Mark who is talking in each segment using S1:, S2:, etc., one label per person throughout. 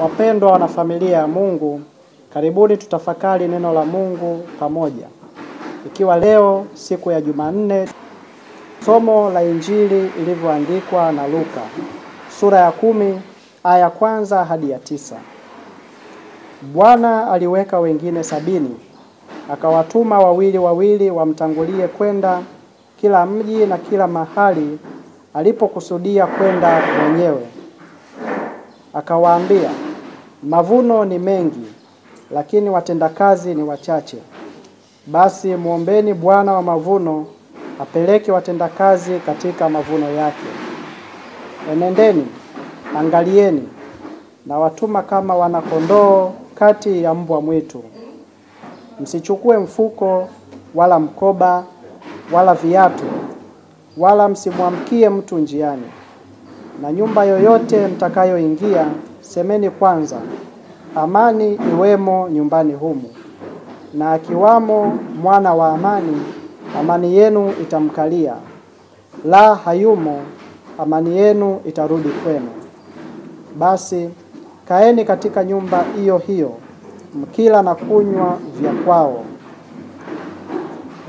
S1: Wapendwa wana familia ya Mungu, karibuni tutafakari neno la Mungu pamoja. Ikiwa leo siku ya Jumanne, somo la Injili ilivyoandikwa na Luka, sura ya 10 aya ya 1 hadi ya 9. Bwana aliweka wengine 70, akawatuma wawili wamtangulie kwenda kila mji na kila mahali alipokusudia kwenda mwenyewe. Akawaambia, mavuno ni mengi, lakini watendakazi ni wachache. Basi muombeni Bwana wa mavuno apeleke watendakazi katika mavuno yake. Enendeni, angalieni, na watuma kama wana-kondoo kati ya mbwa mwitu. Msichukue mfuko, wala mkoba, wala viatu, wala msimwamkie mtu njiani. Na nyumba yoyote mtakayoingia, semeni kwanza, amani iwemo nyumbani humu. Na akiwamo mwana wa amani, amani yenu itamkalia. La hayumo, amani yenu itarudi kwenu. Basi kaeni katika nyumba hiyo, mkila na kunywa vya kwao.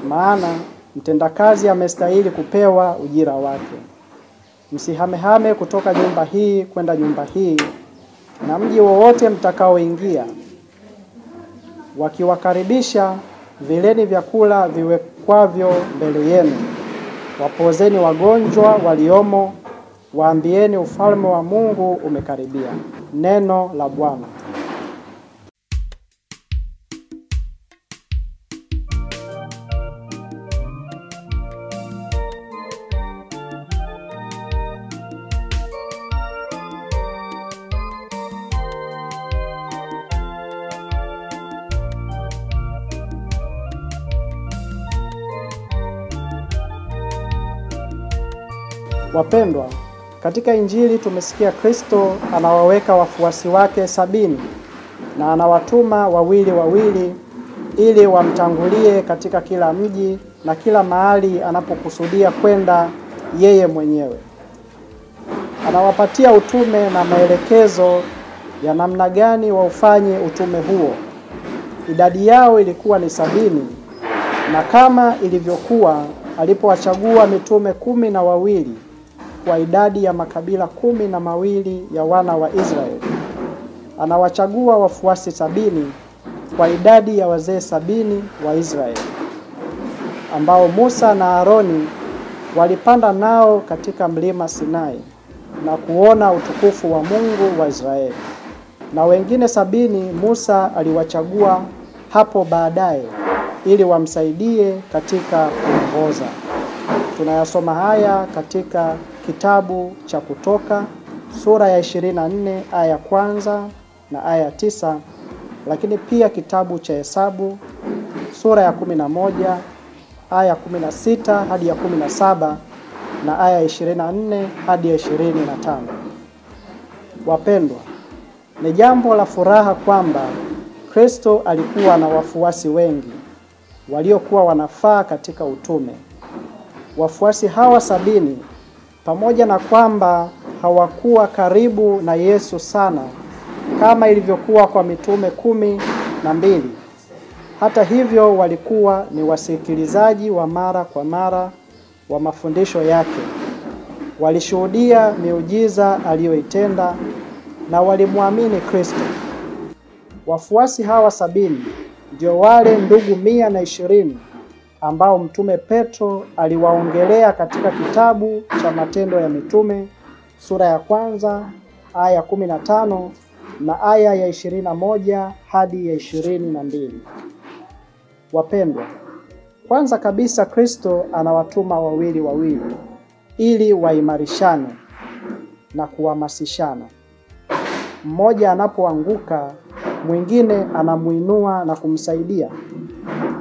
S1: Maana mtendakazi amestahili kupewa ujira wake. Msihamehame kutoka nyumba hii kwenda nyumba hii, na mji wowote mtakaoingia. Wakiwakaribisha, vileni vyakula viwekwavyo mbele yenu. Wapozeni wagonjwa waliomo, waambieni ufalme wa Mungu umekaribia. Neno la Bwana. Wapendwa, katika Injili tumesikia Kristo anawaweka wafuasi wake 70 na anawatuma wawili ili wamtangulie katika kila mji na kila mahali anapokusudia kwenda yeye mwenyewe. Anawapatia utume na maelekezo ya namna gani waufanye utume huo. Idadi yao ilikuwa ni 70, na kama ilivyokuwa alipowachagua mitume 12 kwa idadi ya makabila 12 ya wana wa Israeli, anawachagua wafuasi 70 kwa idadi ya wazee 70 wa Israeli, ambao Musa na Aroni walipanda nao katika mlima Sinai na kuona utukufu wa Mungu wa Israeli. Na wengine 70 Musa aliwachagua hapo baadaye ili wamsaidie katika kuongoza. Tunayasoma haya katika kitabu cha Kutoka sura ya 24 aya ya 1 na aya ya 9, lakini pia kitabu cha Hesabu sura ya 11 aya ya 16 hadi ya 17 na aya ya 24 hadi ya 25. Wapendwa, ni jambo la furaha kwamba Kristo alikuwa na wafuasi wengi waliokuwa wanafaa katika utume. Wafuasi hawa 70, pamoja na kwamba hawakuwa karibu na Yesu sana kama ilivyokuwa kwa mitume 12, hata hivyo walikuwa ni wasikilizaji wa mara kwa mara wa mafundisho yake. Walishuhudia miujiza aliyoitenda na walimwamini Kristo. Wafuasi hawa 70 ndio wale ndugu 120 ambao mtume Petro aliwaongelea katika kitabu cha Matendo ya Mitume sura ya 1 aya 15 na aya ya 21 hadi ya 22. Wapendwa, kwanza kabisa Kristo anawatuma wawili ili waimarishane na kuhamasishana. Mmoja anapoanguka, mwingine anamuinua na kumsaidia.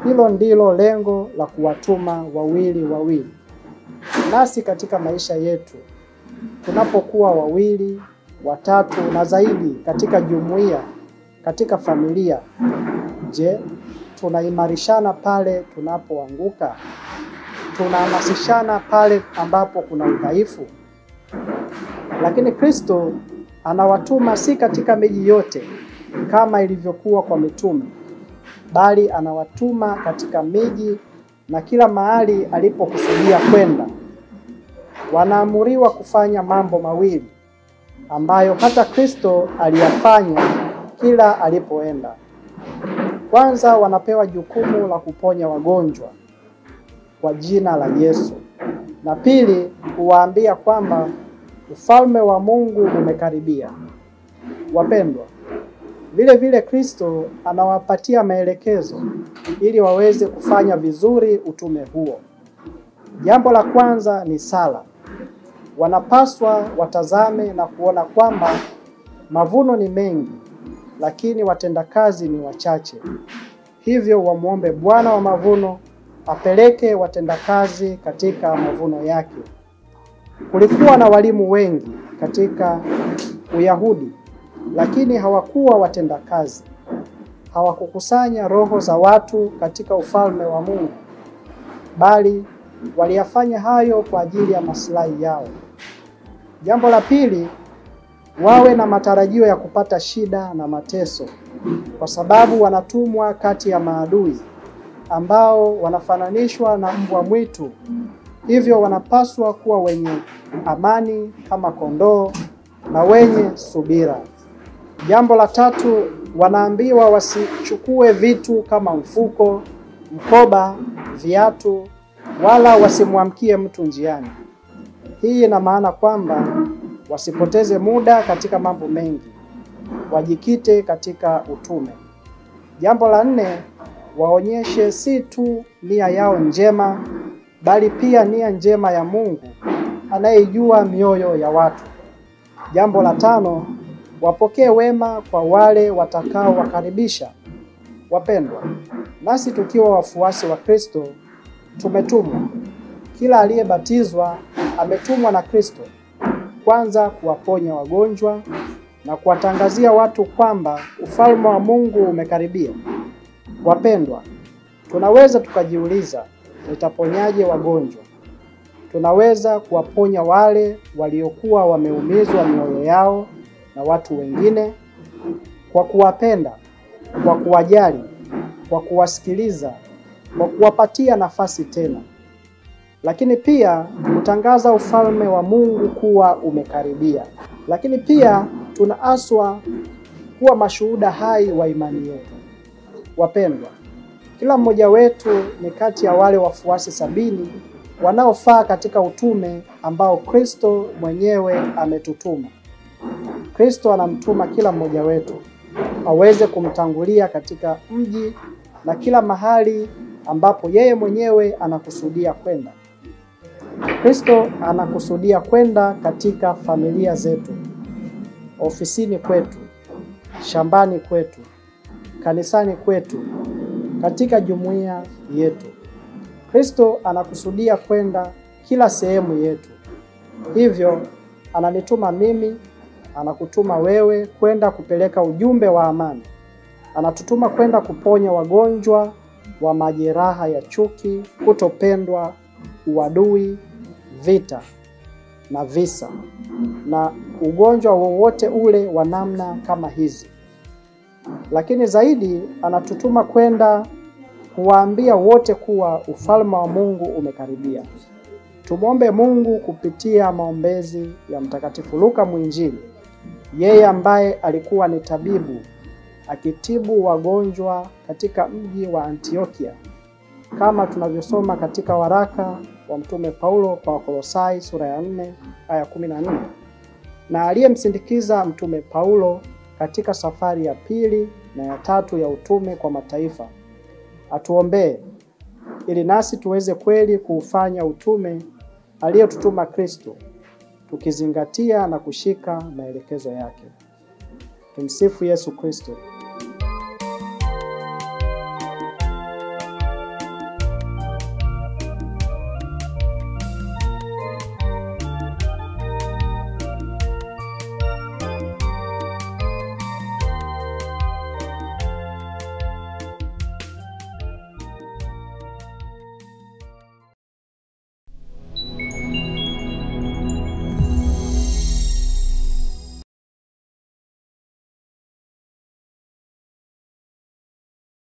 S1: Hilo ndilo lengo la kuwatuma wawili. Nasi katika maisha yetu, tunapokuwa 2, 3 na zaidi katika jumuiya, katika familia, je, tunaimarishana pale tunapoanguka? Tunahamasishana pale ambapo kuna udhaifu? Lakini Kristo Anawatuma si katika miji yote kama ilivyokuwa kwa mitume, bali anawatuma katika miji na kila mahali alipokusudia kwenda. Wanaamuriwa kufanya mambo mawili ambayo hata Kristo aliyafanya kila alipoenda. Kwanza, wanapewa jukumu la kuponya wagonjwa kwa jina la Yesu. Na pili, kuwaambia kwamba ufalme wa Mungu umekaribia. Wapendwa, vile vile Kristo anawapatia maelekezo ili waweze kufanya vizuri utume huo. Jambo la kwanza ni sala. Wanapaswa watazame na kuona kwamba mavuno ni mengi, lakini watendakazi ni wachache. Hivyo wamuombe Bwana wa mavuno apeleke watendakazi katika mavuno yake. Kulikuwa na walimu wengi katika Uyahudi, lakini hawakuwa watendakazi. Hawakukusanya roho za watu katika ufalme wa Mungu, bali waliyafanya hayo kwa ajili ya maslahi yao. Jambo la pili, wawe na matarajio ya kupata shida na mateso, kwa sababu wanatumwa kati ya maadui ambao wanafananishwa na mbwa mwitu. Hivyo wanapaswa kuwa wenye amani kama kondoo na wenye subira. Jambo la tatu, wanaambiwa wasichukue vitu kama mfuko, mkoba, viatu, wala wasimwamkie mtu njiani. Hii ina maana kwamba wasipoteze muda katika mambo mengi, wajikite katika utume. Jambo la nne, waonyeshe si tu nia yao njema, bali pia nia njema ya Mungu anayejua mioyo ya watu. Jambo la tano, wapokee wema kwa wale watakao wakaribisha. Wapendwa, nasi tukiwa wafuasi wa Kristo tumetumwa. Kila aliyebatizwa ametumwa na Kristo, kwanza kuwaponya wagonjwa na kuwatangazia watu kwamba ufalme wa Mungu umekaribia. Wapendwa, tunaweza tukajiuliza, nitaponyaje wagonjwa? Tunaweza kuwaponya wale waliokuwa wameumizwa mioyo yao na watu wengine kwa kuwapenda, kwa kuwajali, kwa kuwasikiliza, kwa kuwapatia nafasi tena. Lakini pia kutangaza ufalme wa Mungu kuwa umekaribia. Lakini pia tunaaswa kuwa mashuhuda hai wa imani yetu. Wapendwa, kila mmoja wetu ni kati ya wale wafuasi 70 wanaofaa katika utume ambao Kristo mwenyewe ametutuma. Kristo anamtuma kila mmoja wetu aweze kumtangulia katika mji na kila mahali ambapo yeye mwenyewe anakusudia kwenda. Kristo anakusudia kwenda katika familia zetu, ofisini kwetu, shambani kwetu, kanisani kwetu, katika jumuiya yetu. Kristo anakusudia kwenda kila sehemu yetu. Hivyo ananituma mimi, anakutuma wewe kwenda kupeleka ujumbe wa amani. Anatutuma kwenda kuponya wagonjwa wa majeraha ya chuki, kutopendwa, uadui, vita na visa na ugonjwa wowote ule wa namna kama hizi. Lakini zaidi anatutuma kwenda kuwaambia wote kuwa ufalme wa Mungu umekaribia. Tumwombe Mungu kupitia maombezi ya Mtakatifu Luka Mwinjili, yeye ambaye alikuwa ni tabibu akitibu wagonjwa katika mji wa Antiokia, kama tunavyosoma katika waraka wa Mtume Paulo kwa Wakolosai sura ya 4 aya 14, na aliyemsindikiza Mtume Paulo katika safari ya 2 na ya 3 ya utume kwa mataifa. Atuombee ili nasi tuweze kweli kuufanya utume aliyotutuma Kristo, tukizingatia na kushika maelekezo yake. Tumsifu Yesu Kristo.